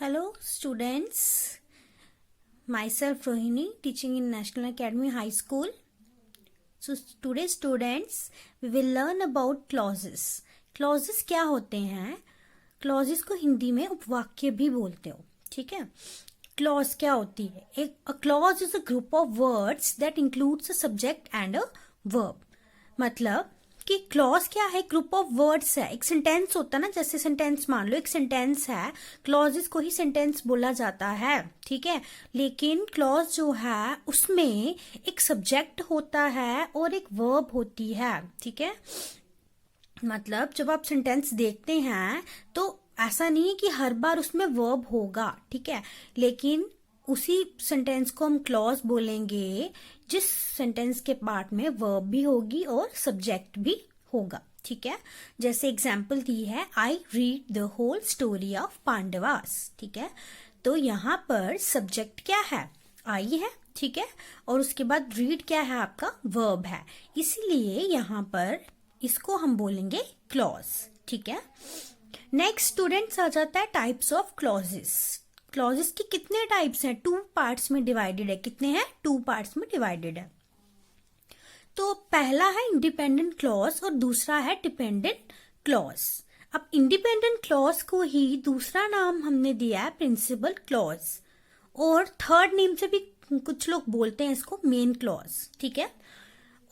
Hello students, myself Rohini teaching in National Academy High School. So today students we will learn about clauses. Clauses क्या होते हैं? Clauses को हिंदी में उपवाक्य भी बोलते हो, ठीक है? Clause क्या होती है? A clause is a group of words that includes a subject and a verb. मतलब कि क्लॉज क्या है? ग्रुप ऑफ वर्ड्स है. एक सेंटेंस होता है ना, जैसे सेंटेंस मान लो एक सेंटेंस है, क्लॉजेस को ही सेंटेंस बोला जाता है, ठीक है. लेकिन क्लॉज जो है उसमें एक सब्जेक्ट होता है और एक वर्ब होती है, ठीक है. मतलब जब आप सेंटेंस देखते हैं तो ऐसा नहीं है कि हर बार उसमें वर्ब होगा, ठीक है, लेकिन उसी सेंटेंस को हम क्लॉज बोलेंगे जिस सेंटेंस के पार्ट में वर्ब भी होगी और सब्जेक्ट भी होगा, ठीक है. जैसे एग्जाम्पल दी है, I read the whole story of Pandavas, ठीक है. तो यहाँ पर सब्जेक्ट क्या है? आई है, ठीक है, और उसके बाद रीड क्या है? आपका वर्ब है. इसीलिए यहाँ पर इसको हम बोलेंगे क्लॉज, ठीक है. नेक्स्ट स्टूडेंट्स आ जाता है टाइप्स ऑफ क्लॉजेस. क्लॉजेस की कितने टाइप्स हैं? 2 पार्ट्स में डिवाइडेड है. कितने हैं? 2 पार्ट्स में डिवाइडेड है. तो पहला है इंडिपेंडेंट क्लॉज और दूसरा है डिपेंडेंट क्लॉज. अब इंडिपेंडेंट क्लॉज को ही दूसरा नाम हमने दिया है प्रिंसिपल क्लॉज, और थर्ड नेम से भी कुछ लोग बोलते हैं इसको मेन क्लॉज, ठीक है.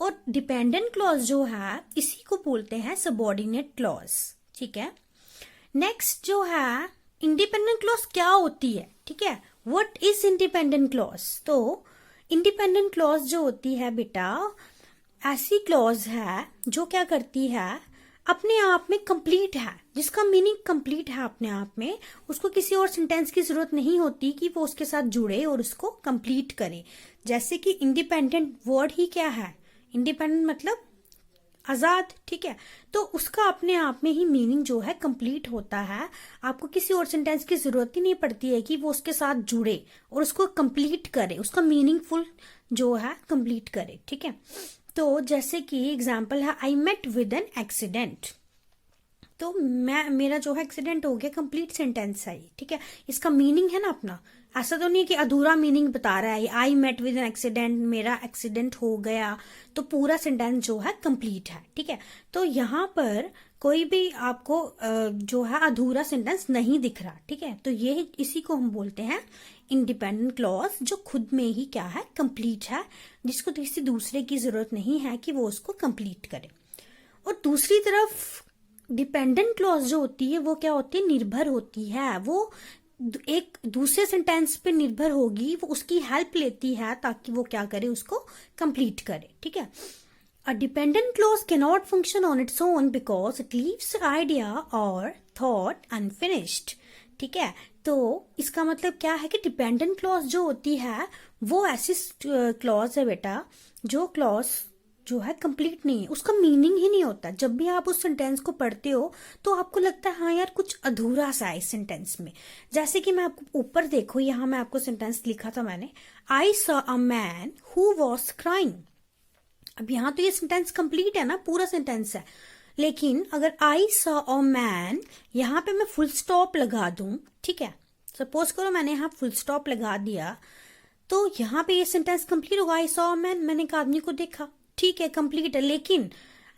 और डिपेंडेंट क्लॉज जो है इसी को बोलते हैं सबऑर्डिनेट क्लॉज, ठीक है. नेक्स्ट जो है इंडिपेंडेंट क्लॉज क्या होती है, ठीक है. What is independent clause? तो इंडिपेंडेंट क्लॉज जो होती है बेटा, ऐसी क्लॉज है जो क्या करती है, अपने आप में कंप्लीट है, जिसका मीनिंग कंप्लीट है अपने आप में. उसको किसी और सेंटेंस की जरूरत नहीं होती कि वो उसके साथ जुड़े और उसको कंप्लीट करे. जैसे कि इंडिपेंडेंट वर्ड ही क्या है? इंडिपेंडेंट मतलब आजाद, ठीक है. तो उसका अपने आप में ही मीनिंग जो है कंप्लीट होता है. आपको किसी और सेंटेंस की जरूरत ही नहीं पड़ती है कि वो उसके साथ जुड़े और उसको कंप्लीट करे, उसका मीनिंगफुल जो है कंप्लीट करे, ठीक है. तो जैसे कि एग्जाम्पल है, I met with an accident. तो मेरा जो है एक्सीडेंट हो गया, कंप्लीट सेंटेंस है, ठीक है. इसका मीनिंग है ना अपना. ऐसा तो नहीं कि अधूरा मीनिंग बता रहा है. I met with an accident, मेरा एक्सीडेंट हो गया, तो पूरा सेंटेंस जो है कंप्लीट है, ठीक है. तो यहाँ पर कोई भी आपको जो है अधूरा सेंटेंस नहीं दिख रहा, ठीक है. तो ये इसी को हम बोलते हैं इंडिपेंडेंट क्लॉज, जो खुद में ही क्या है, कंप्लीट है, जिसको किसी दूसरे की जरूरत नहीं है कि वो उसको कंप्लीट करे. और दूसरी तरफ डिपेंडेंट क्लॉज जो होती है वो क्या होती है? निर्भर होती है. वो एक दूसरे सेंटेंस पे निर्भर होगी, वो उसकी हेल्प लेती है ताकि वो क्या करे, उसको कंप्लीट करे, ठीक है. A dependent clause cannot function on its own because it leaves the idea or thought unfinished, ठीक है. तो इसका मतलब क्या है कि डिपेंडेंट क्लॉज जो होती है वो ऐसी क्लॉज है बेटा, जो क्लॉज जो है कंप्लीट नहीं है, उसका मीनिंग ही नहीं होता. जब भी आप उस सेंटेंस को पढ़ते हो तो आपको लगता है हाँ यार कुछ अधूरा सा है इस सेंटेंस में. जैसे कि मैं आपको ऊपर देखो, यहाँ मैं आपको सेंटेंस लिखा था मैंने, I saw a man who was crying. अब यहाँ तो ये सेंटेंस कंप्लीट है ना, पूरा सेंटेंस है. लेकिन अगर आई सॉ अ मैन, यहाँ पे मैं फुल स्टॉप लगा दूं, ठीक है, सपोज करो मैंने यहाँ फुल स्टॉप लगा दिया, तो यहाँ पे ये सेंटेंस कंप्लीट होगा. आई सॉ अ मैन, मैंने एक आदमी को देखा, ठीक है, कंप्लीट है. लेकिन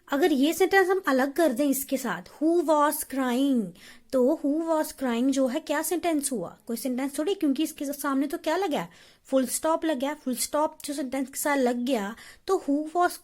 अगर ये सेंटेंस हम अलग कर दें इसके साथ, हु वॉज क्राइंग, तो हु वॉज क्राइंग जो है क्या सेंटेंस हुआ? कोई सेंटेंस थोड़ी, क्योंकि इसके सामने तो क्या लगा, फुल स्टॉप लग गया. फुल स्टॉप जो सेंटेंस के साथ लग गया, तो हु वॉज,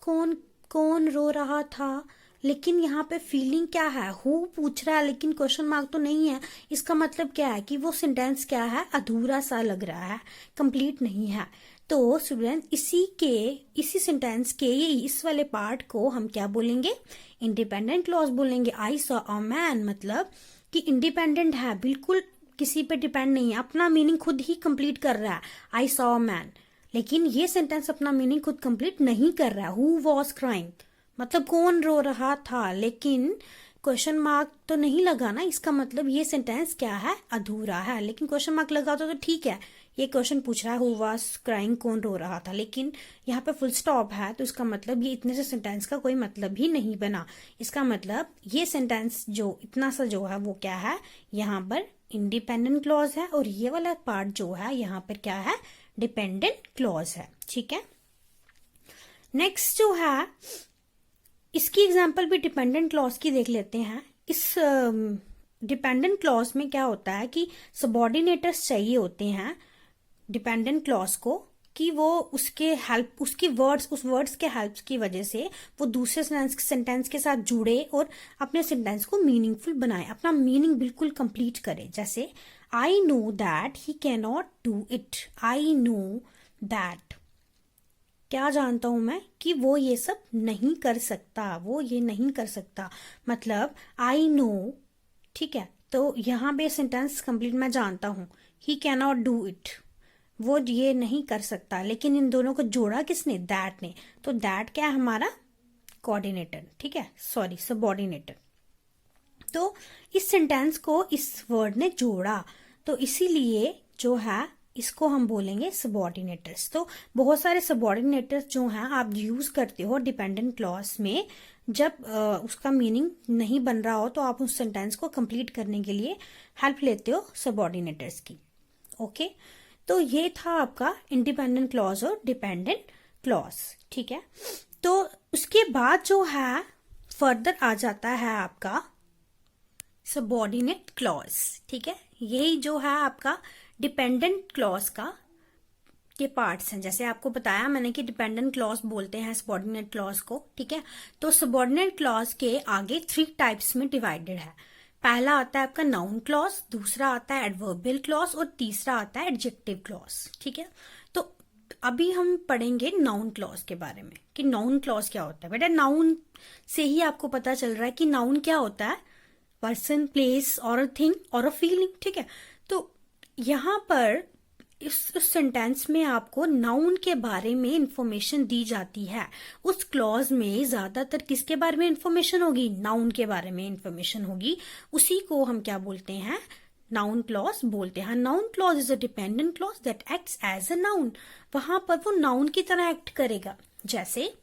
कौन रो रहा था. लेकिन यहाँ पे फीलिंग क्या है? हु पूछ रहा है लेकिन क्वेश्चन मार्क तो नहीं है. इसका मतलब क्या है कि वो सेंटेंस क्या है, अधूरा सा लग रहा है, कंप्लीट नहीं है. तो स्टूडेंट इसी सेंटेंस के ये इस वाले पार्ट को हम क्या बोलेंगे? इंडिपेंडेंट क्लॉज बोलेंगे. आई सॉ अ मैन मतलब कि इंडिपेंडेंट है, बिल्कुल किसी पे डिपेंड नहीं है, अपना मीनिंग खुद ही कंप्लीट कर रहा है, आई सॉ अ मैन. लेकिन ये सेंटेंस अपना मीनिंग खुद कंप्लीट नहीं कर रहा है. हु वॉज क्राइंग मतलब कौन रो रहा था, लेकिन क्वेश्चन मार्क तो नहीं लगा ना. इसका मतलब ये सेंटेंस क्या है, अधूरा है. लेकिन क्वेश्चन मार्क लगा तो ठीक है, ये क्वेश्चन पूछ रहा है हु वाज क्राइंग, कौन रो रहा था. लेकिन यहाँ पे फुल स्टॉप है, तो इसका मतलब ये इतने से सेंटेंस का कोई मतलब ही नहीं बना. इसका मतलब ये सेंटेंस जो इतना सा जो है वो क्या है, यहाँ पर इंडिपेंडेंट क्लॉज है और ये वाला पार्ट जो है यहाँ पर क्या है, डिपेंडेंट क्लॉज है। ठीक है, नेक्स्ट जो है इसकी एग्जांपल भी डिपेंडेंट क्लॉज की देख लेते हैं। इस डिपेंडेंट क्लॉज में क्या होता है कि सबऑर्डिनेटर्स चाहिए होते हैं डिपेंडेंट क्लॉज को, कि वो उसके हेल्प, उसकी वर्ड्स, उस वर्ड्स के हेल्प की वजह से वो दूसरे सेंटेंस के साथ जुड़े और अपने सेंटेंस को मीनिंगफुल बनाए, अपना मीनिंग बिल्कुल कंप्लीट करे। जैसे I know that he can not do it, I know that, क्या जानता हूं मैं कि वो ये सब नहीं कर सकता, वो ये नहीं कर सकता, मतलब आई नो। ठीक है, तो यहाँ पे सेंटेंस कंप्लीट, मैं जानता हूं, he can not do it, वो ये नहीं कर सकता, लेकिन इन दोनों को जोड़ा किसने, दैट ने। तो दैट क्या है हमारा, कोऑर्डिनेटर। ठीक है, सॉरी सबऑर्डिनेटर। तो इस सेंटेंस को इस वर्ड ने जोड़ा, तो इसीलिए जो है इसको हम बोलेंगे सबऑर्डिनेटर्स। तो बहुत सारे सबऑर्डिनेटर्स जो हैं आप यूज करते हो डिपेंडेंट क्लॉज में, जब उसका मीनिंग नहीं बन रहा हो तो आप उस सेंटेंस को कंप्लीट करने के लिए हेल्प लेते हो सबऑर्डिनेटर्स की। ओके, तो ये था आपका इंडिपेंडेंट क्लॉज और डिपेंडेंट क्लॉज। ठीक है, तो उसके बाद जो है फर्दर आ जाता है आपका सबऑर्डिनेट क्लॉज। ठीक है, यही जो है आपका डिपेंडेंट क्लॉज का के पार्ट्स हैं। जैसे आपको बताया मैंने कि डिपेंडेंट क्लॉज बोलते हैं सबऑर्डिनेट क्लॉज को। ठीक है, तो सबऑर्डिनेट क्लॉज के आगे 3 टाइप्स में डिवाइडेड है। पहला आता है आपका नाउन क्लॉज, दूसरा आता है एडवर्बियल क्लॉज और तीसरा आता है एडजेक्टिव क्लॉज। ठीक है, तो अभी हम पढ़ेंगे नाउन क्लॉज के बारे में कि नाउन क्लॉज क्या होता है। बेटा नाउन से ही आपको पता चल रहा है कि नाउन क्या होता है, पर्सन, प्लेस और अ थिंग और अ फीलिंग। ठीक है, तो यहाँ पर इस सेंटेंस में आपको नाउन के बारे में इंफॉर्मेशन दी जाती है। उस क्लॉज में ज्यादातर किसके बारे में इंफॉर्मेशन होगी, नाउन के बारे में इंफॉर्मेशन होगी। उसी को हम क्या बोलते हैं, नाउन क्लॉज बोलते हैं। Noun clause is a dependent clause that acts as a noun, वहां पर वो नाउन की तरह एक्ट करेगा। जैसे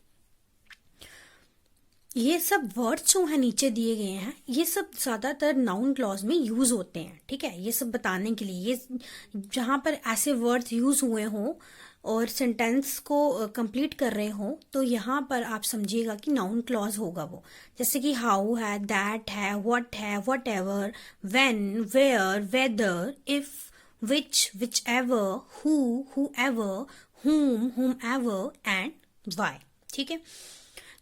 ये सब वर्ड्स जो है नीचे दिए गए हैं, ये सब ज्यादातर नाउन क्लॉज में यूज होते हैं। ठीक है, ये सब बताने के लिए, ये जहां पर ऐसे वर्ड्स यूज हुए हों और सेंटेंस को कंप्लीट कर रहे हो, तो यहाँ पर आप समझिएगा कि नाउन क्लॉज होगा वो। जैसे कि हाउ है, दैट है, whatever, when, where, whether, if, whichever, whoever, whomever and why. ठीक है,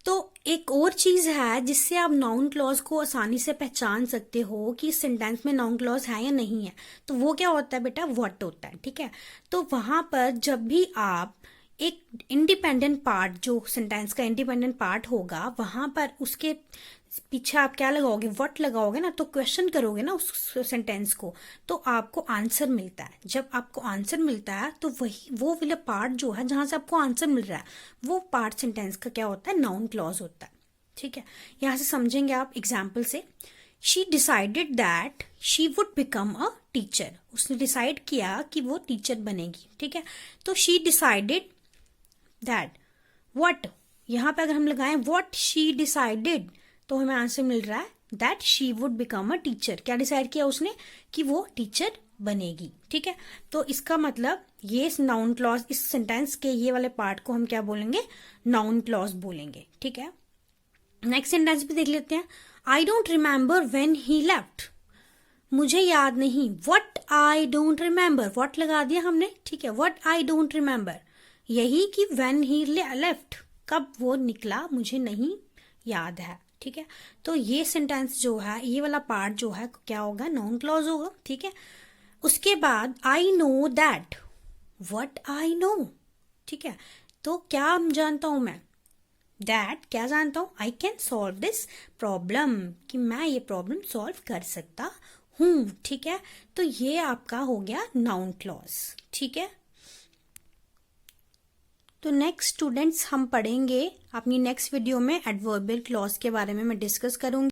तो एक और चीज है जिससे आप नाउन क्लॉज को आसानी से पहचान सकते हो कि इस सेंटेंस में नाउन क्लॉज है या नहीं है, तो वो क्या होता है बेटा, व्हाट होता है। ठीक है, तो वहां पर जब भी आप एक इंडिपेंडेंट पार्ट, जो सेंटेंस का इंडिपेंडेंट पार्ट होगा, वहां पर उसके पीछे आप क्या लगाओगे, व्हाट लगाओगे ना, तो क्वेश्चन करोगे ना उस सेंटेंस को, तो आपको आंसर मिलता है। जब आपको आंसर मिलता है तो वही वो वाला पार्ट जो है जहां से आपको आंसर मिल रहा है, वो पार्ट सेंटेंस का क्या होता है, नाउन क्लॉज होता है। ठीक है, यहां से समझेंगे आप एग्जाम्पल से। She decided that she would become a teacher, उसने डिसाइड किया कि वो टीचर बनेगी। ठीक है, तो शी डिसाइडेड दैट व्हाट, यहां पे अगर हम लगाएं व्हाट शी डिसाइडेड, तो हमें आंसर मिल रहा है that she would become a teacher. क्या डिसाइड किया उसने, कि वो टीचर बनेगी। ठीक है, तो इसका मतलब ये नाउन क्लॉज, इस सेंटेंस के ये वाले पार्ट को हम क्या बोलेंगे, नाउन क्लॉज बोलेंगे। ठीक है, नेक्स्ट सेंटेंस भी देख लेते हैं। I don't remember when he left, मुझे याद नहीं, what I don't remember, what लगा दिया हमने। ठीक है, व्हाट आई डोंट रिमेम्बर, यही कि व्हेन ही लेफ्ट, कब वो निकला मुझे नहीं याद है। ठीक है, तो ये सेंटेंस जो है, ये वाला पार्ट जो है क्या होगा, नाउन क्लॉज होगा। ठीक है, उसके बाद I know that, what I know. ठीक है, तो क्या जानता हूं मैं, दैट क्या जानता हूं, I can solve this problem, कि मैं ये प्रॉब्लम सॉल्व कर सकता हूं। ठीक है, तो ये आपका हो गया नाउन क्लॉज। ठीक है, तो नेक्स्ट स्टूडेंट्स हम पढ़ेंगे अपनी नेक्स्ट वीडियो में एडवर्बियल क्लॉज के बारे में मैं डिस्कस करूंगी।